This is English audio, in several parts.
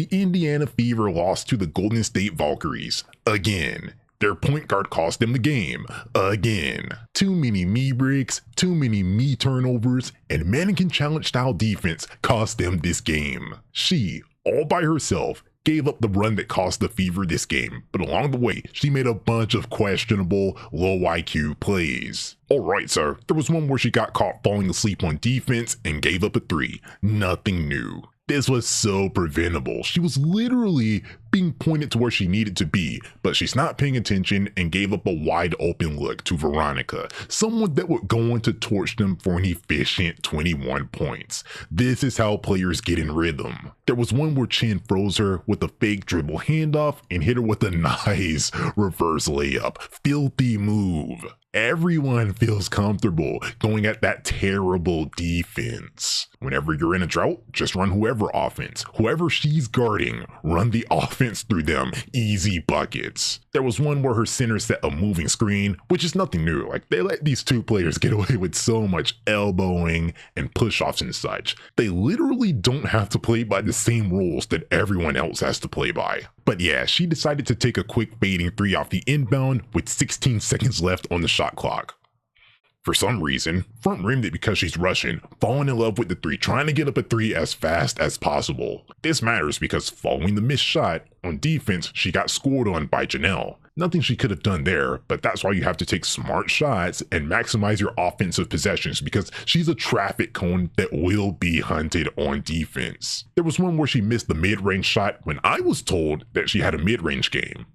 The Indiana Fever lost to the Golden State Valkyries again. Their point guard cost them the game again. Too many me breaks, too many me turnovers, and mannequin challenge style defense cost them this game. She, all by herself, gave up the run that cost the Fever this game, but along the way, she made a bunch of questionable, low IQ plays. Alright, sir, there was one where she got caught falling asleep on defense and gave up a 3. Nothing new. This was so preventable. She was literally being pointed to where she needed to be, but she's not paying attention and gave up a wide open look to Veronica, someone that would go on to torch them for an efficient 21 points. This is how players get in rhythm. There was one where Chen froze her with a fake dribble handoff and hit her with a nice reverse layup. Filthy move. Everyone feels comfortable going at that terrible defense. Whenever you're in a drought, just run whoever offense. Whoever she's guarding, run the offense through them. Easy buckets. There was one where her center set a moving screen, which is nothing new. Like, they let these two players get away with so much elbowing and push-offs and such. They literally don't have to play by the same rules that everyone else has to play by. But yeah, she decided to take a quick fading 3 off the inbound with 16 seconds left on the shot clock. For some reason, front rimmed it because she's Russian, falling in love with the 3, trying to get up a 3 as fast as possible. This matters because following the missed shot, on defense, she got scored on by Janelle. Nothing she could have done there, but that's why you have to take smart shots and maximize your offensive possessions because she's a traffic cone that will be hunted on defense. There was one where she missed the mid-range shot when I was told that she had a mid-range game.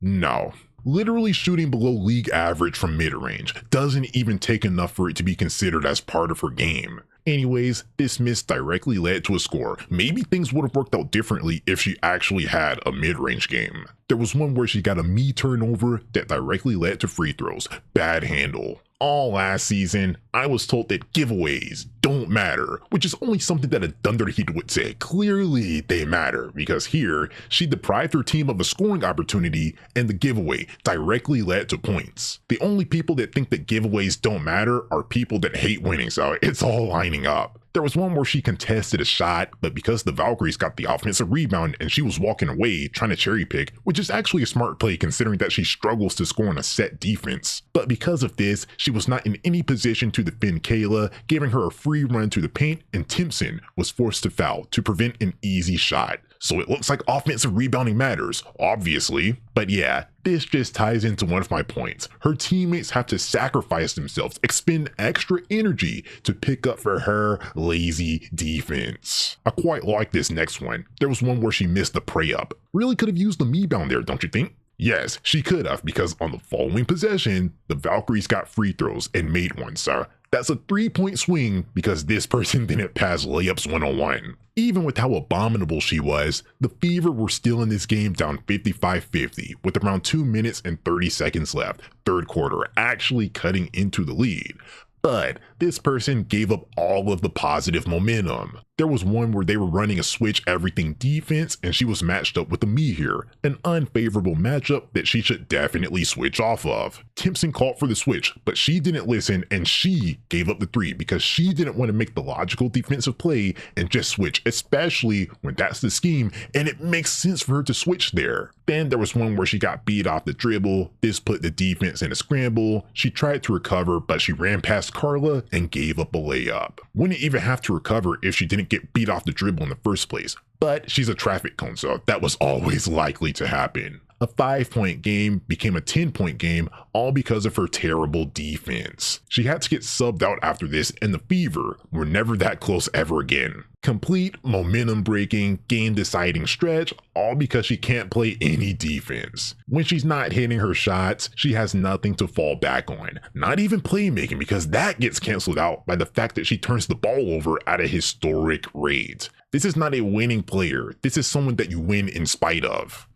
No. Literally shooting below league average from mid-range doesn't even take enough for it to be considered as part of her game. Anyways, this miss directly led to a score. Maybe things would have worked out differently if she actually had a mid-range game. There was one where she got a me turnover that directly led to free throws. Bad handle. All last season, I was told that giveaways don't matter, which is only something that a Thunderheat would say. Clearly, they matter, because here, she deprived her team of a scoring opportunity, and the giveaway directly led to points. The only people that think that giveaways don't matter are people that hate winning, so it's all lining up. There was one where she contested a shot, but because the Valkyries got the offensive rebound and she was walking away trying to cherry pick, which is actually a smart play considering that she struggles to score on a set defense. But because of this, she was not in any position to defend Kayla, giving her a free run to the paint, and Timpson was forced to foul to prevent an easy shot. So it looks like offensive rebounding matters, obviously. But yeah, this just ties into one of my points. Her teammates have to sacrifice themselves, expend extra energy to pick up for her lazy defense. I quite like this next one. There was one where she missed the pray up. Really could have used the me bound there, don't you think? Yes, she could have, because on the following possession, the Valkyries got free throws and made one, sir. That's a 3-point swing because this person didn't pass layups one-on-one. Even with how abominable she was, the Fever were still in this game down 55-50 with around 2 minutes and 30 seconds left, third quarter, actually cutting into the lead. But this person gave up all of the positive momentum. There was one where they were running a switch everything defense and she was matched up with a me here, an unfavorable matchup that she should definitely switch off of. Timpson called for the switch, but she didn't listen and she gave up the 3 because she didn't want to make the logical defensive play and just switch, especially when that's the scheme and it makes sense for her to switch there. Then there was one where she got beat off the dribble. This put the defense in a scramble. She tried to recover, but she ran past Carla and gave up a layup. Wouldn't even have to recover if she didn't get beat off the dribble in the first place. But she's a traffic cone, so that was always likely to happen. A 5-point game became a 10-point game, all because of her terrible defense. She had to get subbed out after this, and the Fever were never that close ever again. Complete momentum-breaking, game-deciding stretch, all because she can't play any defense. When she's not hitting her shots, she has nothing to fall back on. Not even playmaking, because that gets canceled out by the fact that she turns the ball over at a historic rate. This is not a winning player. This is someone that you win in spite of.